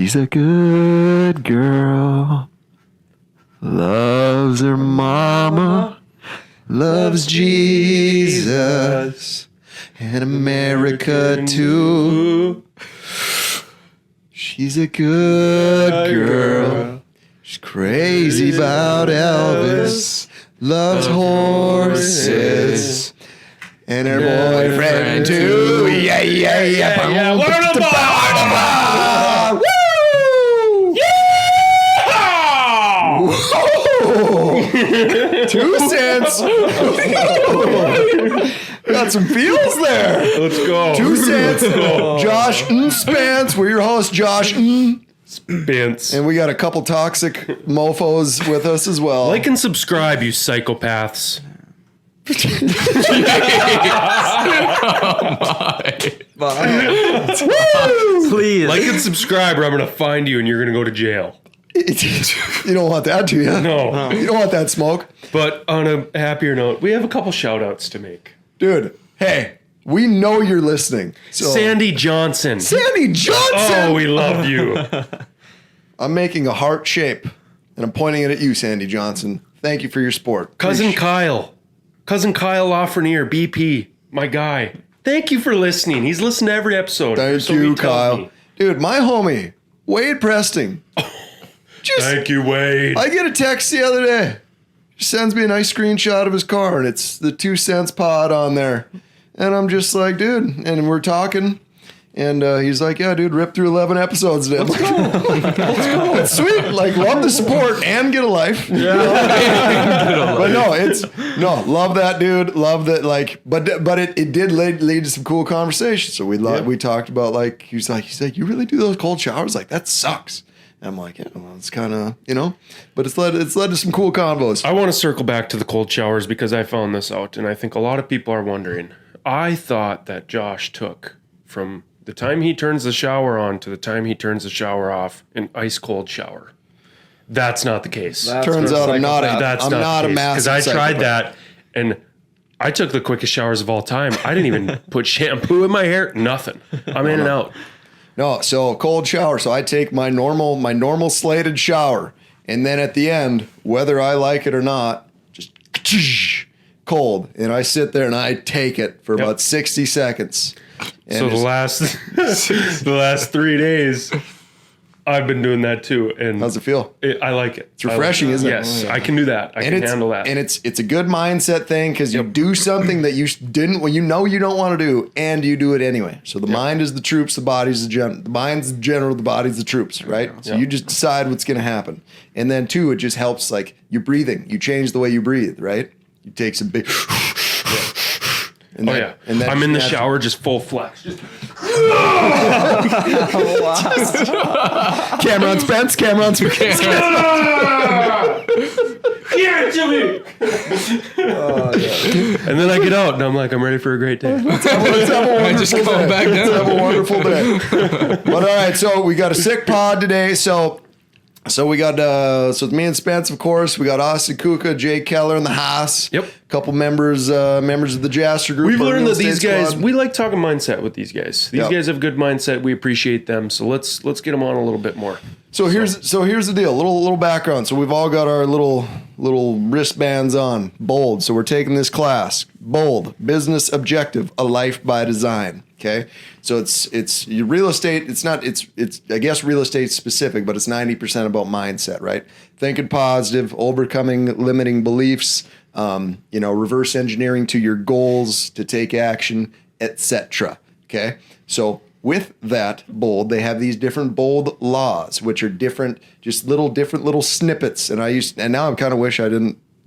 She's a good girl. Loves her mama. Loves Jesus. And America too. She's a good girl. She's crazy about Elvis. Loves horses. And her boyfriend too. Yeah, yeah, yeah. Woo! Yeah! 2 cents. Got some feels there. Let's go. 2 cents. Josh Spence. We're your host, Josh Spence. And we got a couple toxic mofos with us as well. Like and subscribe, you psychopaths. Please. Like and subscribe, or I'm going to find you and you're going to go to jail. You don't want that, do you? No. You don't want that smoke. But on a happier note, we have a couple shout outs to make. Dude, hey, we know you're listening. So. Sandy Johnson. Sandy Johnson! Oh, we love you. I'm making a heart shape, and I'm pointing it at you, Sandy Johnson. Thank you for your support. Cousin Kyle Lafreniere, BP, my guy. Thank you for listening. He's listened to every episode. Thank So you, he tells Kyle. me. Dude, my homie, Wade Preston. Thank you, Wade. I get a text the other day. He sends me a nice screenshot of his car, and it's the 2 cents pod on there. And I'm just like, dude, and we're talking. And he's like, yeah, dude, rip through 11 episodes today. Let's go. It's sweet. Like, love the support and get a life. Yeah. But no, love that dude. Love that, like, but it did lead to some cool conversations. So we talked about, like, he's like, you really do those cold showers? Like, that sucks. And I'm like, yeah, well, it's kind of, but it's led to some cool combos. I want to circle back to the cold showers because I found this out, and I think a lot of people are wondering. I thought that Josh took from the time he turns the shower on to the time he turns the shower off an ice cold shower. That's not the case. Turns out I'm not a massive because I tried psychopath. that and I took the quickest showers of all time. I didn't even put shampoo in my hair. Nothing. I'm in and out. No, so cold shower. So I take my normal slated shower, and then at the end, whether I like it or not, just cold, and I sit there and I take it for about 60 seconds. And so the last 3 days, I've been doing that too. And how's it feel? I like it. It's refreshing, isn't it? Yes, I can do that. I can handle that. And it's a good mindset thing because you do something that you didn't, well, you don't want to do, and you do it anyway. So the mind is the troops, the body's the mind's the general, the body's the troops, right? So you just decide what's going to happen. And then two, it just helps, like, your breathing. You change the way you breathe, right? You take some big... And then, and I'm in the shower, just full flex. Cameron Spence. Give it to me. And then I get out, and I'm like, I'm ready for a great day. Let's have a wonderful day. But all right, so we got a sick pod today. So we got so it's me and Spence, of course. We got Austin Kuka, Jay Keller in the house. Yep. A couple members of the Jasser group. We've learned Real that these Estate guys, Squad. we like talking mindset with these guys. These guys have good mindset. We appreciate them. So let's get them on a little bit more. So here's the deal. Little background. So we've all got our little wristbands on. Bold. So we're taking this class. Bold. Business objective. A life by design. Okay. So it's your real estate. It's I guess real estate specific, but it's 90% about mindset, right? Thinking positive, overcoming limiting beliefs, reverse engineering to your goals to take action, etc. Okay. So with that bold, they have these different bold laws, which are different little snippets. And now I kind of wish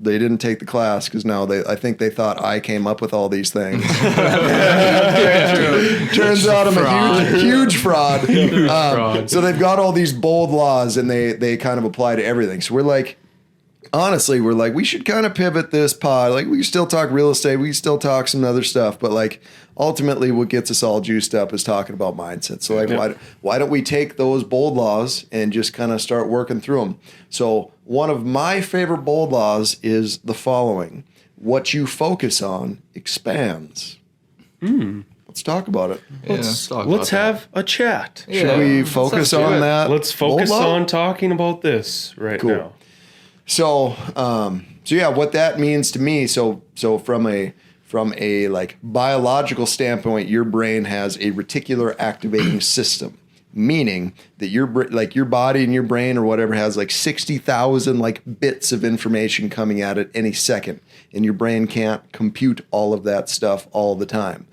they didn't take the class because now I think they thought I came up with all these things. Turns out I'm a huge fraud. So they've got all these bold laws and they kind of apply to everything. So we're like, honestly, we should kind of pivot this pod. Like, we can still talk real estate. We can still talk some other stuff. But, like, ultimately what gets us all juiced up is talking about mindset. So, like, why don't we take those bold laws and just kind of start working through them? So one of my favorite bold laws is the following. What you focus on expands. Let's talk about it. Let's talk about have a chat. Should we focus do on it. that? Let's focus Bold Love? on talking about this right Cool. now. So, so yeah, what that means to me. So from a like biological standpoint, your brain has a reticular activating system, meaning that your body and your brain or whatever has like 60,000 like bits of information coming at it any second, and your brain can't compute all of that stuff all the time.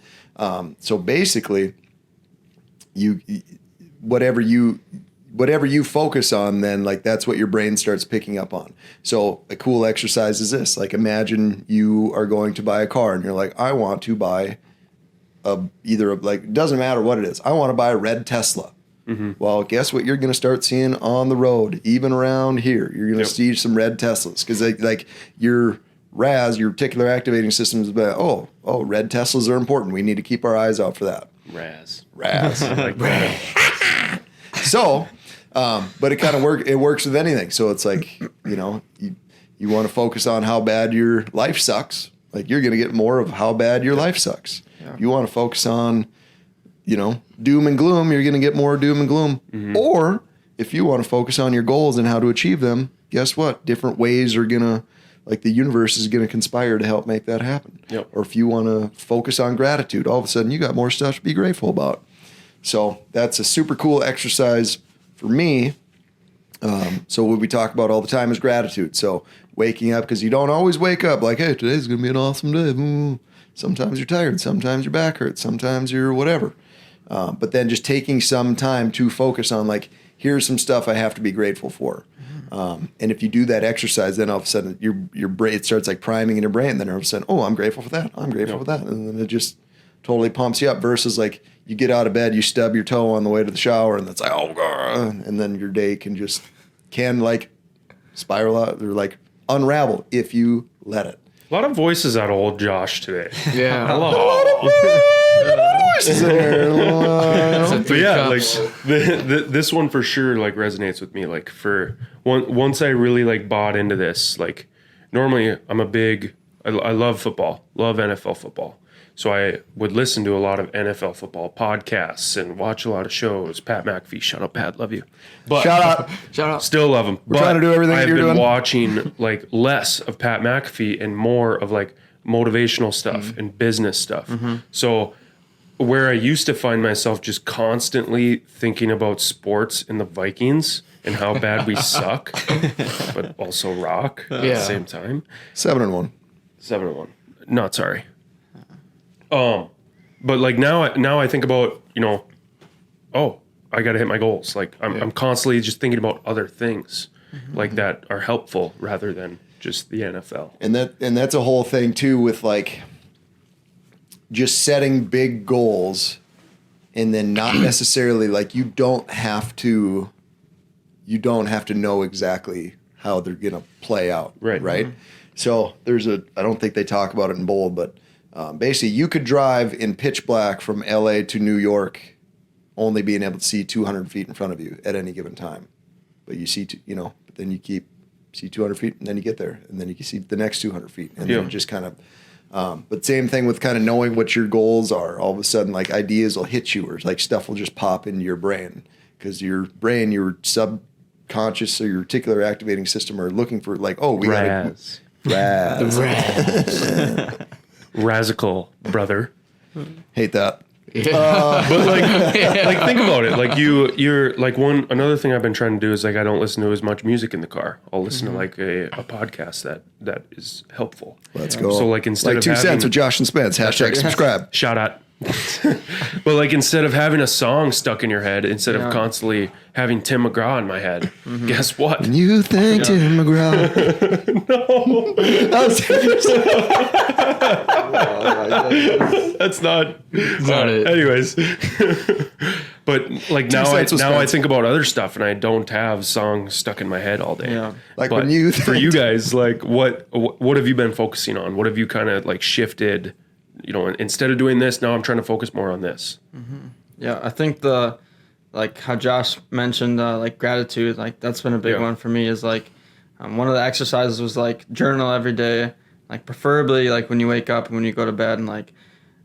So basically, whatever you focus on, then like that's what your brain starts picking up on. So a cool exercise is this: like imagine you are going to buy a car and you're like, I want to buy it doesn't matter what it is. I want to buy a red Tesla. Mm-hmm. Well, guess what you're going to start seeing on the road, even around here. You're going to see some red Teslas because like your RAS, your reticular activating system is about, red Teslas are important. We need to keep our eyes out for that. Raz. Like that. So, but it kind of works with anything. So it's like, you want to focus on how bad your life sucks. Like you're going to get more of how bad your life sucks. Yeah. You want to focus on, doom and gloom, you're going to get more doom and gloom. Mm-hmm. Or if you want to focus on your goals and how to achieve them, guess what? Different ways are going to, like the universe is going to conspire to help make that happen. Yep. Or if you want to focus on gratitude, all of a sudden you got more stuff to be grateful about. So that's a super cool exercise for me. So what we talk about all the time is gratitude. So waking up, because you don't always wake up like, hey, today's going to be an awesome day. Sometimes you're tired. Sometimes your back hurts. Sometimes you're whatever. But then just taking some time to focus on like, here's some stuff I have to be grateful for. And if you do that exercise, then all of a sudden your brain, it starts like priming in your brain. Then all of a sudden, I'm grateful for that. I'm grateful for that. And then it just totally pumps you up versus like you get out of bed, you stub your toe on the way to the shower and it's like, and then your day can like spiral out or like unravel if you let it. A lot of voices out of old Josh today. Yeah. Hello. Voices in there. But yeah, like this one for sure like resonates with me. Like once I really like bought into this, like normally I love football, love NFL football. So I would listen to a lot of NFL football podcasts and watch a lot of shows. Pat McAfee, shout out Pat, love you. But Shout out. still love him. We're trying to do everything I've you're been doing. watching like less of Pat McAfee and more of like motivational stuff and business stuff. Mm-hmm. So where I used to find myself just constantly thinking about sports and the Vikings and how bad we suck, but also rock at the same time. 7-1. 7-1. Not sorry. But like now I think about, I got to hit my goals. Like I'm constantly just thinking about other things like that are helpful rather than just the NFL. And that's a whole thing too with like just setting big goals and then not necessarily like you don't have to know exactly how they're going to play out. Right. Mm-hmm. So I don't think they talk about it in bold, but basically you could drive in pitch black from LA to New York only being able to see 200 feet in front of you at any given time. But you see, but then you see 200 feet and then you get there and then you can see the next 200 feet. And then just kind of, but same thing with kind of knowing what your goals are. All of a sudden, like ideas will hit you or like stuff will just pop into your brain because your brain, your subconscious or your reticular activating system are looking for like, we got Raz. Razical, brother. Hate that. But like think about it. Like you're like another thing I've been trying to do is like I don't listen to as much music in the car. I'll listen to like a podcast that is helpful. Let's go. So like instead of 2 cents with Josh and Spence. # subscribe. Shout out. But like instead of having a song stuck in your head, instead of constantly having Tim McGraw in my head, guess what? You think Tim McGraw? That's not it. Anyways. But like now I Spence. think about other stuff and I don't have songs stuck in my head all day. Yeah. Like but when you for you guys, like what have you been focusing on? What have you kind of like shifted? Instead of doing this, now I'm trying to focus more on this. Mm-hmm. Yeah, I think like how Josh mentioned, like gratitude, like that's been a big one for me is like one of the exercises was like journal every day, like preferably like when you wake up and when you go to bed and like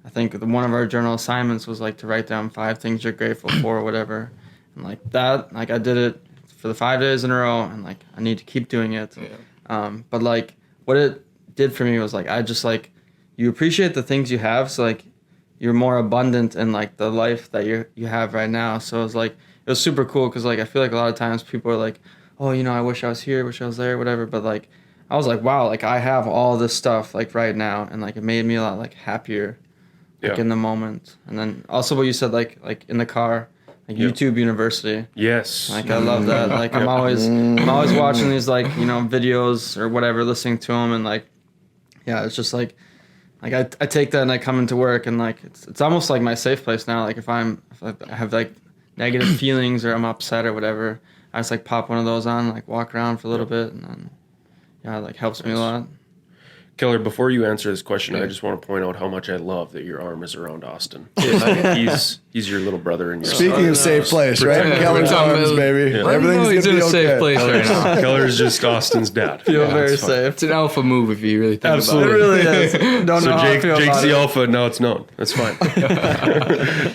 I think one of our journal assignments was like to write down 5 things you're grateful for or whatever. And like that, like I did it for the 5 days in a row, and like I need to keep doing it. But like what it did for me was like I just like you appreciate the things you have, so like you're more abundant in like the life that you have right now. So it was super cool because like I feel like a lot of times people are like, oh, you know, I wish I was here, wish I was there, whatever. But like I was like, wow, like I have all this stuff like right now, and like it made me a lot like happier, like in the moment. And then also what you said, like in the car, like YouTube University. Yes. Like I love that. Like I'm always watching these like, you know, videos or whatever, listening to them, and like, yeah, it's just like I take that and I come into work, and like it's almost like my safe place now. Like if I have like negative feelings or I'm upset or whatever, I just like pop one of those on, like walk around for a little bit, and then it like helps me a lot. Keller, before you answer this question, I just want to point out how much I love that your arm is around Austin. He's your little brother in your Speaking of safe place, right? Keller's arms, baby. Yeah. Everything's He's gonna in be a safe okay. place right now. Keller's just Austin's dad. Feel very safe. It's an alpha move if you really think Absolutely. It about it. really is. Don't So know how I feel Jake's about the it. alpha. Now it's known. That's fine.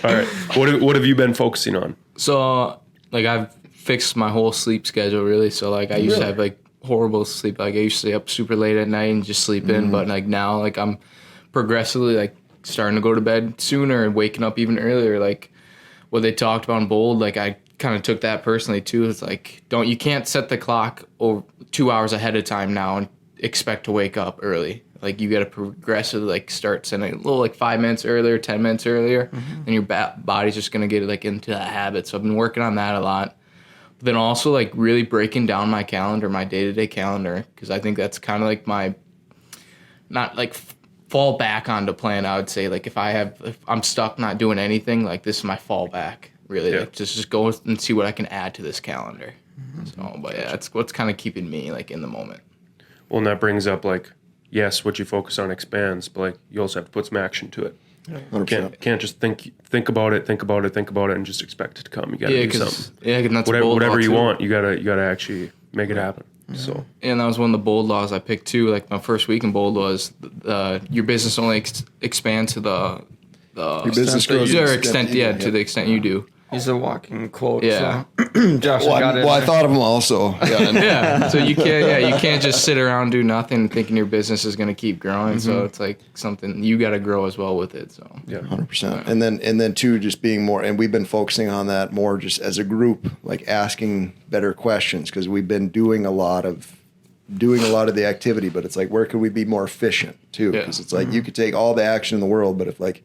All right. What have you been focusing on? So, like, I've fixed my whole sleep schedule, really. So, like, I used to have, like, horrible sleep. Like, I used to stay up super late at night and just sleep in. But, like, now, like, I'm progressively, like, starting to go to bed sooner and waking up even earlier. Like, what they talked about in Bold, like, I kind of took that personally, too. It's like, you can't set the clock over 2 hours ahead of time now and expect to wake up early. Like, you got to progressively, like, start setting a little, like, 5 minutes earlier, 10 minutes earlier, and your body's just going to get, like, into that habit. So I've been working on that a lot. But then also, like, really breaking down my calendar, my day-to-day calendar, because I think that's kind of, like, my, not, like, fall back onto plan, I would say. Like, if I'm stuck not doing anything, like, this is my fallback, really. Like, just go and see what I can add to this calendar. So, but, yeah, that's what's kind of keeping me, like, in the moment. Well, and that brings up, like, yes, what you focus on expands, but like you also have to put some action to it. 100%. Can't just think about it, and just expect it to come. You got to do something. Yeah, and that's Whatever you too. want, you gotta actually make it happen. So And that was one of the Bold laws I picked too. Like my first week in Bold was your business only expands to the Your business grows to to the the extent, extent, to the extent you do. He's a walking quote. Yeah. So. Josh, Well, got it. I thought of them also. Yeah. So you can't just sit around do nothing thinking your business is going to keep growing. So it's like something you got to grow as well with it. So yeah, 100%. And then too, just being more, and we've been focusing on that more just as a group, like asking better questions, because we've been doing a lot of the activity, but it's like, where could we be more efficient too? Because it's like you could take all the action in the world, but if like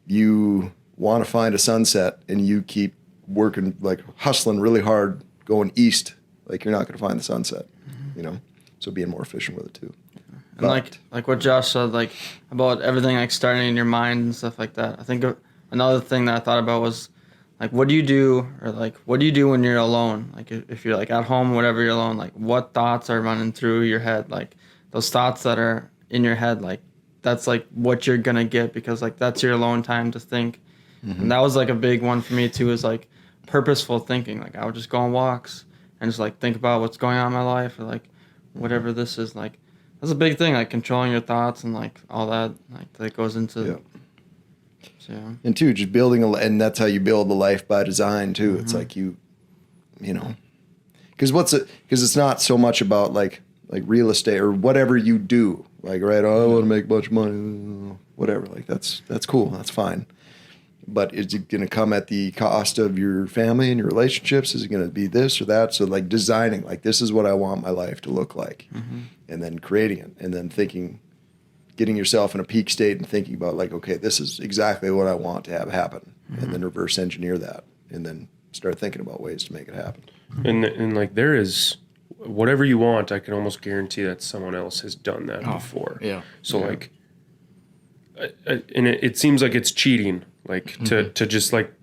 you want to find a sunset and you keep working, like hustling really hard going east, like you're not going to find the sunset, you know? So being more efficient with it too. And like what Josh said, like about everything like starting in your mind and stuff like that. I think another thing that I thought about was like, what do you do, or like, what do you do when you're alone? Like if you're like at home, whatever, you're alone, like what thoughts are running through your head? Like those thoughts that are in your head, like that's like what you're going to get, because like that's your alone time to think. And that was like a big one for me too, is like purposeful thinking. Like I would just go on walks and just like think about what's going on in my life, or like whatever this is. Like that's a big thing, like controlling your thoughts and like all that, like that goes into so, yeah. And two, just building and that's how you build the life by design too. It's like you know, because it's not so much about like real estate or whatever you do. Like, right, oh, I want to make a bunch of money, whatever. Like that's cool, that's fine. But is it going to come at the cost of your family and your relationships? Is it going to be this or that? So like designing, like this is what I want my life to look like, and then creating it, and then getting yourself in a peak state and thinking about like, okay, this is exactly what I want to have happen, and then reverse engineer that, and then start thinking about ways to make it happen. and like there is whatever you want, I can almost guarantee that someone else has done that before. yeah. So like, and it seems like it's cheating, like to just like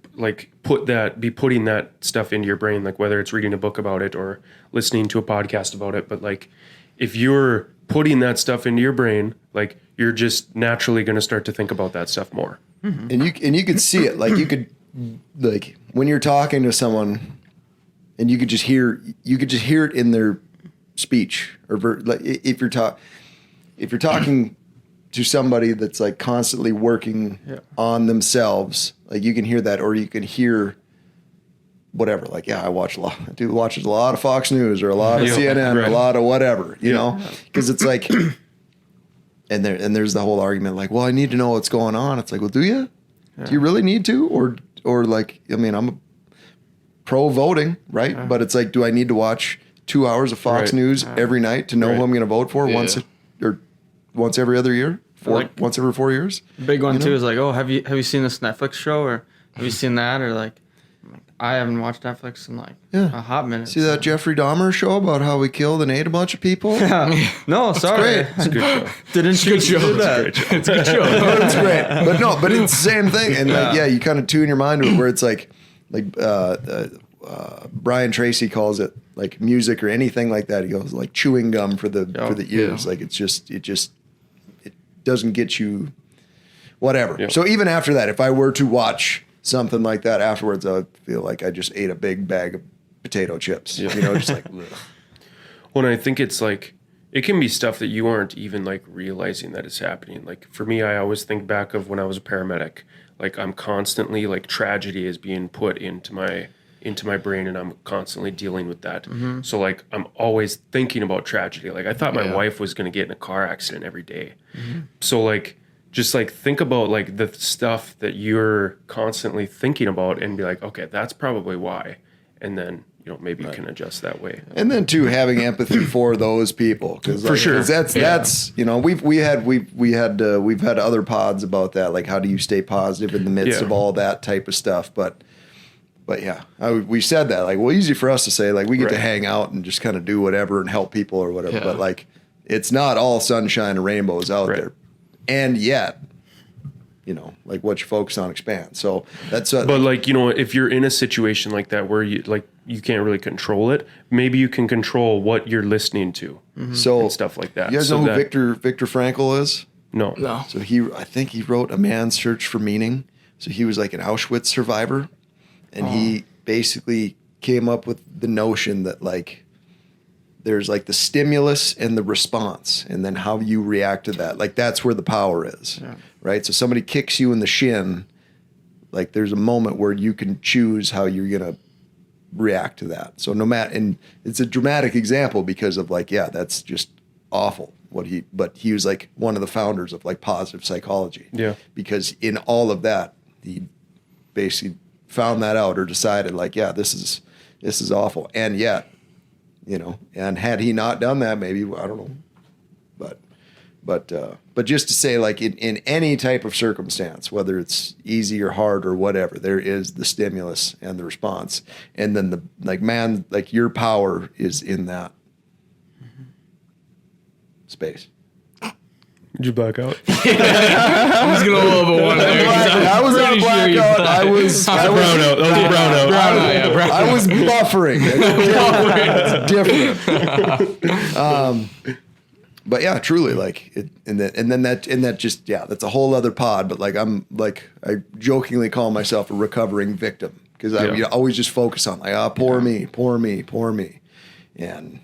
putting that stuff into your brain, like whether it's reading a book about it or listening to a podcast about it. But like, if you're putting that stuff into your brain, like you're just naturally going to start to think about that stuff more. And you could see it, like you could, like when you're talking to someone, and you could just hear it in their speech, or like if you're talking to somebody that's like constantly working on themselves, like you can hear that, or you can hear whatever. Like, yeah, I watch a lot. I do watches a lot of Fox News or a lot of CNN or a lot of whatever, you know, because it's like, and there's the whole argument like, well, I need to know what's going on. It's like, well, do you? Do you really need to? Or like, I mean, I'm pro voting, right? But it's like, do I need to watch 2 hours of Fox News every night to know who I'm going to vote for once every other year, once every 4 years? Big one too is like, oh, have you seen this Netflix show, or have you seen that, or like, I haven't watched Netflix in like a hot minute. See that Jeffrey Dahmer show about how we killed and ate a bunch of people? No, sorry. It's a good show. Didn't you do that? It's a good show. It's great, but it's the same thing. And like, you kind of tune your mind to it, where it's like Brian Tracy calls it like music or anything like that. He goes like chewing gum for the ears. Like it doesn't get you whatever. Yep. So even after that, if I were to watch something like that afterwards, I would feel like I just ate a big bag of potato chips. You know, just like. Ugh. Well, and I think it's like, it can be stuff that you aren't even like realizing that it's happening. Like for me, I always think back of when I was a paramedic. Like I'm constantly like tragedy is being put into my brain, and I'm constantly dealing with that. Mm-hmm. So like I'm always thinking about tragedy. Like I thought my wife was going to get in a car accident every day. Mm-hmm. So like just like think about like the stuff that you're constantly thinking about and be like, okay, that's probably why. And then, you know, maybe you can adjust that way. And then too, having empathy for those people, because for sure, that's you know, we've had other pods about that, like how do you stay positive in the midst of all that type of stuff. But yeah, we said that like, well, easy for us to say, like we get to hang out and just kind of do whatever and help people or whatever. But like, it's not all sunshine and rainbows out there. And yet, you know, like what you focus on expands. So that's but like, you know, if you're in a situation like that where you can't really control it, maybe you can control what you're listening to. Mm-hmm. So and stuff like that. You guys know who Viktor Frankl is? No. So I think he wrote A Man's Search for Meaning. So he was like an Auschwitz survivor, and he basically came up with the notion that like there's like the stimulus and the response, and then how you react to that. Like that's where the power is, right? So somebody kicks you in the shin, like there's a moment where you can choose how you're gonna react to that. So and it's a dramatic example because of like, that's just awful but he was like one of the founders of like positive psychology. Yeah. Because in all of that, he basically found that out or decided like, this is awful. And yet, you know, and had he not done that, maybe, I don't know, but just to say like in any type of circumstance, whether it's easy or hard or whatever, there is the stimulus and the response. And then your power is in that space. Did you black out? I was gonna love a one there. I was on blackout. I was brown out. That was a brown out. I was buffering. It's different. But yeah, truly, like it, and then that just that's a whole other pod. But like I jokingly call myself a recovering victim because I always just focus on like poor me, and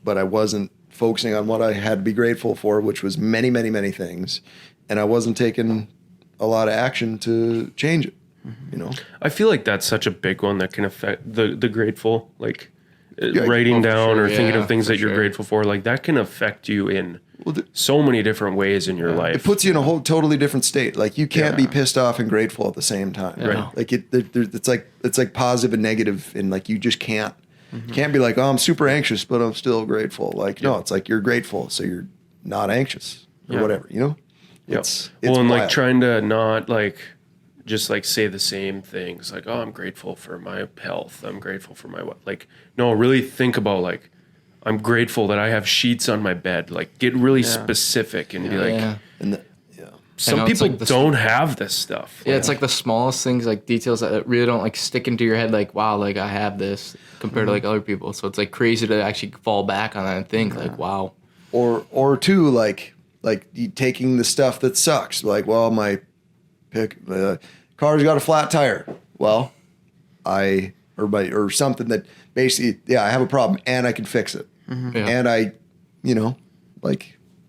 but I wasn't focusing on what I had to be grateful for, which was many, many, many things, and I wasn't taking a lot of action to change it. You know, I feel like that's such a big one that can affect the grateful, like writing down or thinking of things that you're grateful for. Like that can affect you in so many different ways in your life. It puts you in a whole totally different state. Like you can't be pissed off and grateful at the same time. Right? Like it's like positive and negative, and like you just can't. Mm-hmm. Can't be like, I'm super anxious, but I'm still grateful. Like, no, it's like you're grateful, so you're not anxious or whatever, you know? It's and like trying to not like just like say the same things like, I'm grateful for my health. I'm grateful for my like, no, really think about like, I'm grateful that I have sheets on my bed. Like get really specific and be like, some people like don't have this stuff. Yeah, it's like the smallest things, like details that really don't like stick into your head. Like, wow, like I have this compared to like other people. So it's like crazy to actually fall back on that and think like, wow. Or two, like you taking the stuff that sucks. Like, well, my car's got a flat tire. Well, or something that basically, I have a problem and I can fix it. Mm-hmm. Yeah. And I,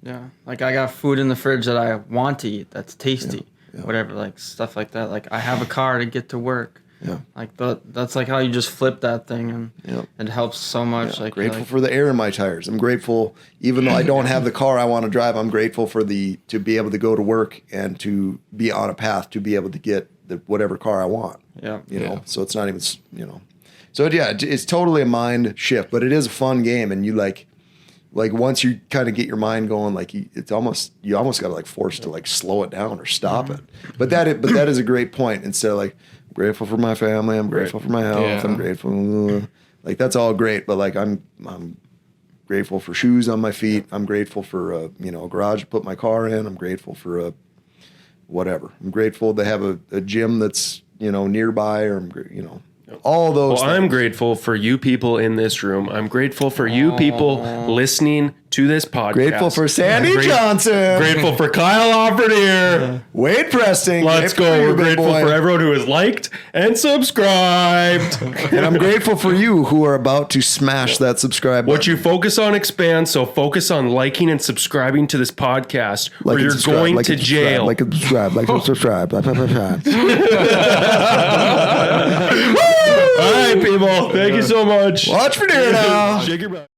Yeah, like I got food in the fridge that I want to eat. That's tasty. Yeah. Whatever, like stuff like that. Like I have a car to get to work. Yeah. Like that's like how you just flip that thing, and Yeah. it helps so much. Like Grateful for the air in my tires. I'm grateful, even though I don't have the car I want to drive. I'm grateful for to be able to go to work and to be on a path to be able to get whatever car I want. Yeah. You know, so it's not even, you know, so yeah, it's totally a mind shift, but it is a fun game. And you like once you kind of get your mind going, like you almost got to like force to like slow it down or stop it. But that is a great point. Instead of like, grateful for my family, I'm grateful for my health, Yeah. I'm grateful, like that's all great. But like I'm grateful for shoes on my feet. I'm grateful for a garage to put my car in. I'm grateful for a whatever. I'm grateful to have a gym that's nearby, or all those. Well, I'm things. grateful for you people in this room. I'm grateful for you people listening to this podcast. Grateful for Sandy I'm Johnson. Grateful for Kyle Offerdier. Wade Preston. Let's grateful go. for you, We're big grateful boy. for everyone who has liked and subscribed. And I'm grateful for you who are about to smash that subscribe button. What you focus on expands, so focus on liking and subscribing to this podcast, or you're going to jail. Like and subscribe. Like and subscribe. All right, people. Thank you so much. Watch for dinner now. Shake your butt.